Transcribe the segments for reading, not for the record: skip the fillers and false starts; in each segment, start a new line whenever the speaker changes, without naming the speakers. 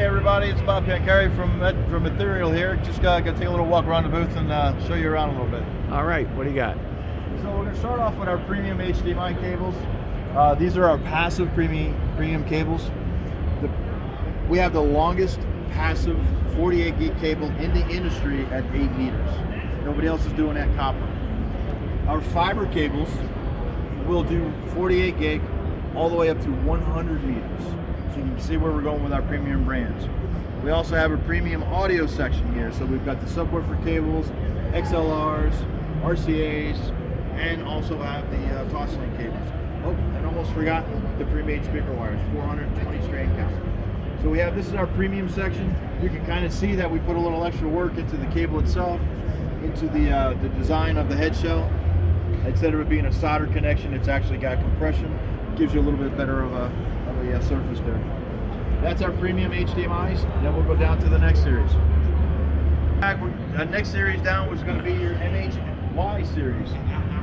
everybody, it's Bob Pancari from Ethereal here. Just got to take a little walk around the booth and show you around a little bit.
All right, what do you got?
So we're going to start off with our premium HDMI cables. These are our passive premium cables. We have the longest passive 48 gig cable in the industry at 8 meters. Nobody else is doing that copper. Our fiber cables will do 48 gig all the way up to 100 meters. So you can see where we're going with our premium brands. We also have a premium audio section here. So we've got the subwoofer cables, XLRs, RCAs, and also have the Toslink cables. Oh, and almost forgot the pre-made speaker wires, 420 strand count. So we have, this is our premium section. You can kind of see that we put a little extra work into the cable itself, into the design of the head shell. Instead of it being a solder connection, it's actually got compression. Gives you a little bit better of a surface there. That's our premium HDMIs. Then we'll go down to the next series. The next series down was going to be your MHY series.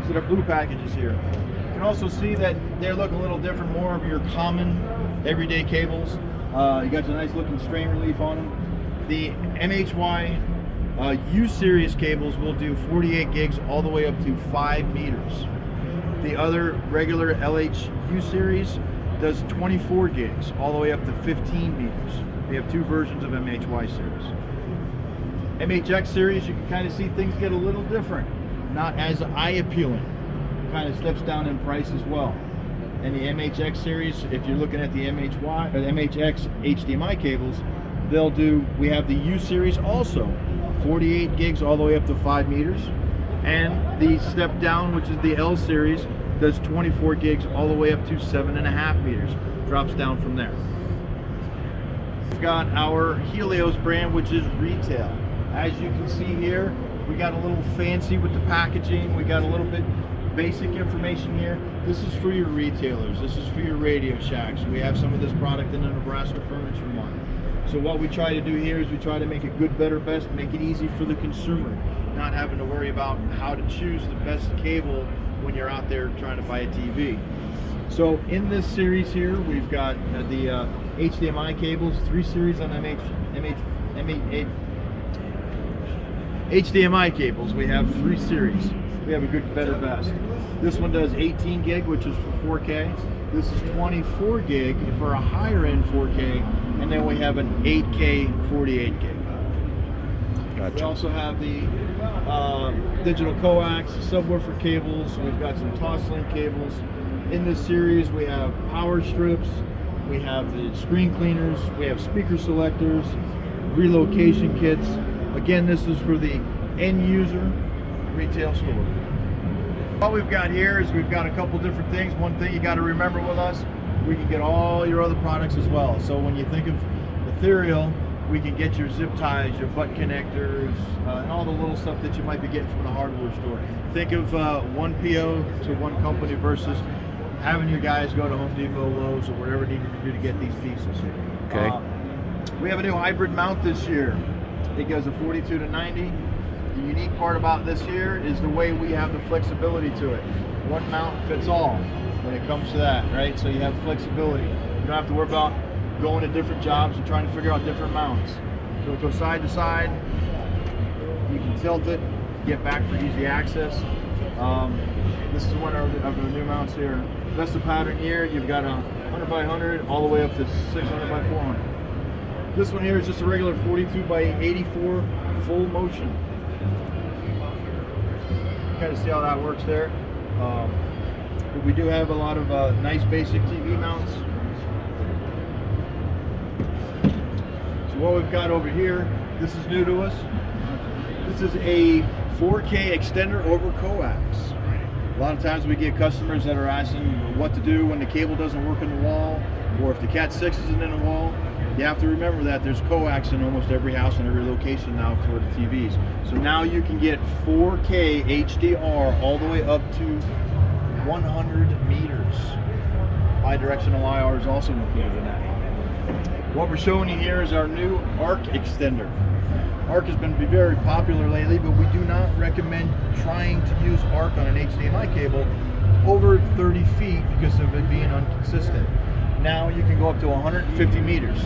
So the blue packages here. You can also see that they look a little different, more of your common everyday cables. You got your nice looking strain relief on them. The MHY U series cables will do 48 gigs all the way up to 5 meters. The other regular LHU series does 24 gigs all the way up to 15 meters. We have two versions of MHY series. MHX series, you can kind of see things get a little different, not as eye appealing. Kind of steps down in price as well. And the MHX series, if you're looking at the MHX HDMI cables, we have the U series also, 48 gigs all the way up to 5 meters. And the step down, which is the L series, does 24 gigs all the way up to 7.5 meters. Drops down from there. We've got our Helios brand, which is retail. As you can see here, we got a little fancy with the packaging. We got a little bit basic information here. This is for your retailers. This is for your Radio Shacks. We have some of this product in the Nebraska Furniture Mart. So what we try to do here is we try to make it good, better, best, make it easy for the consumer, not having to worry about how to choose the best cable when you're out there trying to buy a TV. So in this series here, we've got the HDMI cables, 3 series on HDMI cables. We have 3 series. We have a good, better, best. This one does 18 gig, which is for 4K. This is 24 gig for a higher end 4K, and then we have an 8K 48 gig. Gotcha. We also have the digital coax, subwoofer cables. We've got some Toslink cables. In this series, we have power strips. We have the screen cleaners. We have speaker selectors, relocation kits. Again, this is for the end user retail store. What we've got here is we've got a couple different things. One thing you got to remember with us, we can get all your other products as well. So when you think of Ethereal, we can get your zip ties, your butt connectors, and all the little stuff that you might be getting from the hardware store. Think of one PO to one company versus having your guys go to Home Depot, Lowe's, or whatever needed to do to get these pieces.
Okay.
We have a new hybrid mount this year. It goes a 42 to 90. The unique part about this here is the way we have the flexibility to it. One mount fits all when it comes to that, right? So you have flexibility. You don't have to worry about going to different jobs and trying to figure out different mounts. So it goes side to side. You can tilt it, get back for easy access. This is one of the new mounts here. Vesta pattern here, you've got a 100 by 100 all the way up to 600 by 400. This one here is just a regular 42 by 84 full motion. Kind of see how that works there. But we do have a lot of nice basic TV mounts. So what we've got over here, this is new to us. This is a 4K extender over coax. A lot of times we get customers that are asking what to do when the cable doesn't work in the wall, or if the Cat 6 isn't in the wall. You have to remember that there's coax in almost every house and every location now for the TVs. So now you can get 4K HDR all the way up to 100 meters. Bidirectional IR is also included in that. What we're showing you here is our new ARC extender. ARC has been very popular lately, but we do not recommend trying to use ARC on an HDMI cable over 30 feet because of it being inconsistent. Now you can go up to 150 meters.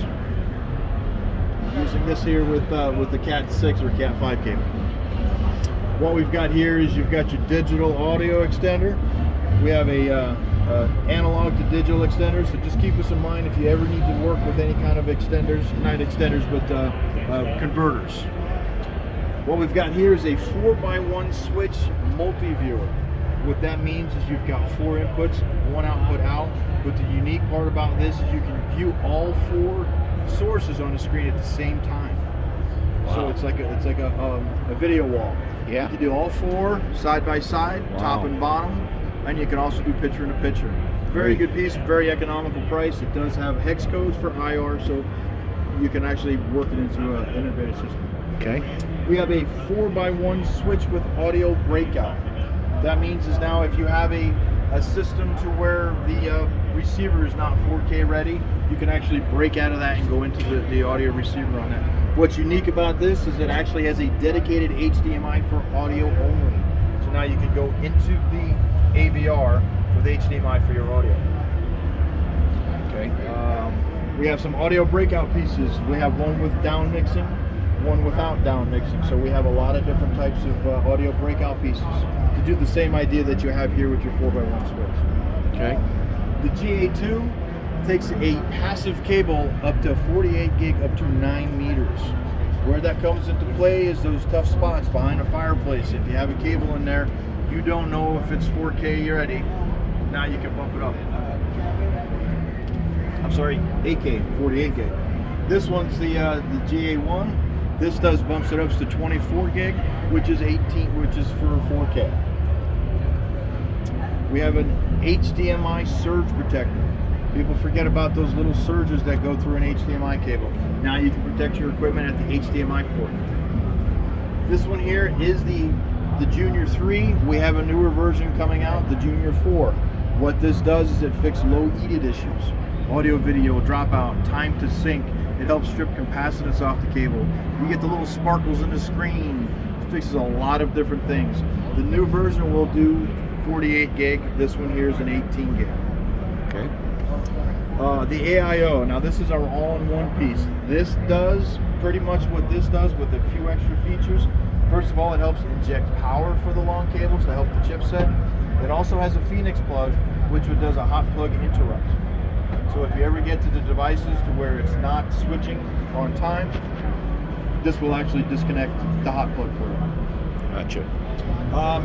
using this here with the Cat 6 or Cat 5 cable. What we've got here is you've got your digital audio extender. We have a analog to digital extender, so just keep this in mind if you ever need to work with any kind of extenders, not extenders, but converters. What we've got here is a 4x1 switch multi-viewer. What that means is you've got 4 inputs, 1 output out, but the unique part about this is you can view all 4 sources on the screen at the same time. Wow. So it's like a video wall.
Yeah.
You can do all 4 side by side,
wow,
top and bottom, and you can also do picture in a picture. Very good piece, very economical price. It does have hex codes for IR, so you can actually work it into an integrated system.
Okay.
We have a 4x1 switch with audio breakout. That means is now if you have a system to where the receiver is not 4K ready, you can actually break out of that and go into the audio receiver on that. What's unique about this is it actually has a dedicated HDMI for audio only. So now you can go into the AVR with HDMI for your audio.
Okay.
We have some audio breakout pieces. We have one with down mixing, one without down mixing. So we have a lot of different types of audio breakout pieces to do the same idea that you have here with your 4x1 switch.
Okay.
The GA2 takes a passive cable up to 48 gig up to 9 meters. Where that comes into play is those tough spots behind a fireplace. If you have a cable in there, you don't know if it's 4K ready. Now you can bump it up. I'm sorry, 8K, 48 gig. This one's the GA1. This does bumps it up to 24 gig, which is for 4K. We have an HDMI surge protector. People forget about those little surges that go through an HDMI cable. Now you can protect your equipment at the HDMI port. This one here is the Junior 3. We have a newer version coming out, the Junior 4. What this does is it fixes low EDIT issues. Audio, video, dropout, time to sync. It helps strip capacitance off the cable. You get the little sparkles in the screen. It fixes a lot of different things. The new version will do 48 gig. This one here is an 18 gig.
Okay.
The AIO. Now this is our all-in-one piece. This does pretty much what this does with a few extra features. First of all, it helps inject power for the long cables to help the chipset. It also has a Phoenix plug, which does a hot plug interrupt. So if you ever get to the devices to where it's not switching on time, this will actually disconnect the hot plug for you.
Gotcha.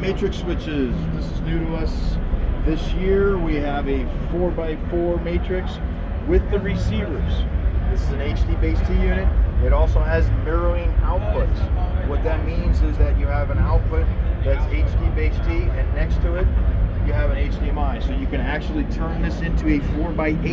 Matrix switches. This is new to us. This year we have a 4x4 matrix with the receivers. This is an HD base T unit. It also has mirroring outputs. What that means is that you have an output that's HD base T, and next to it you have an HDMI. So you can actually turn this into a 4x8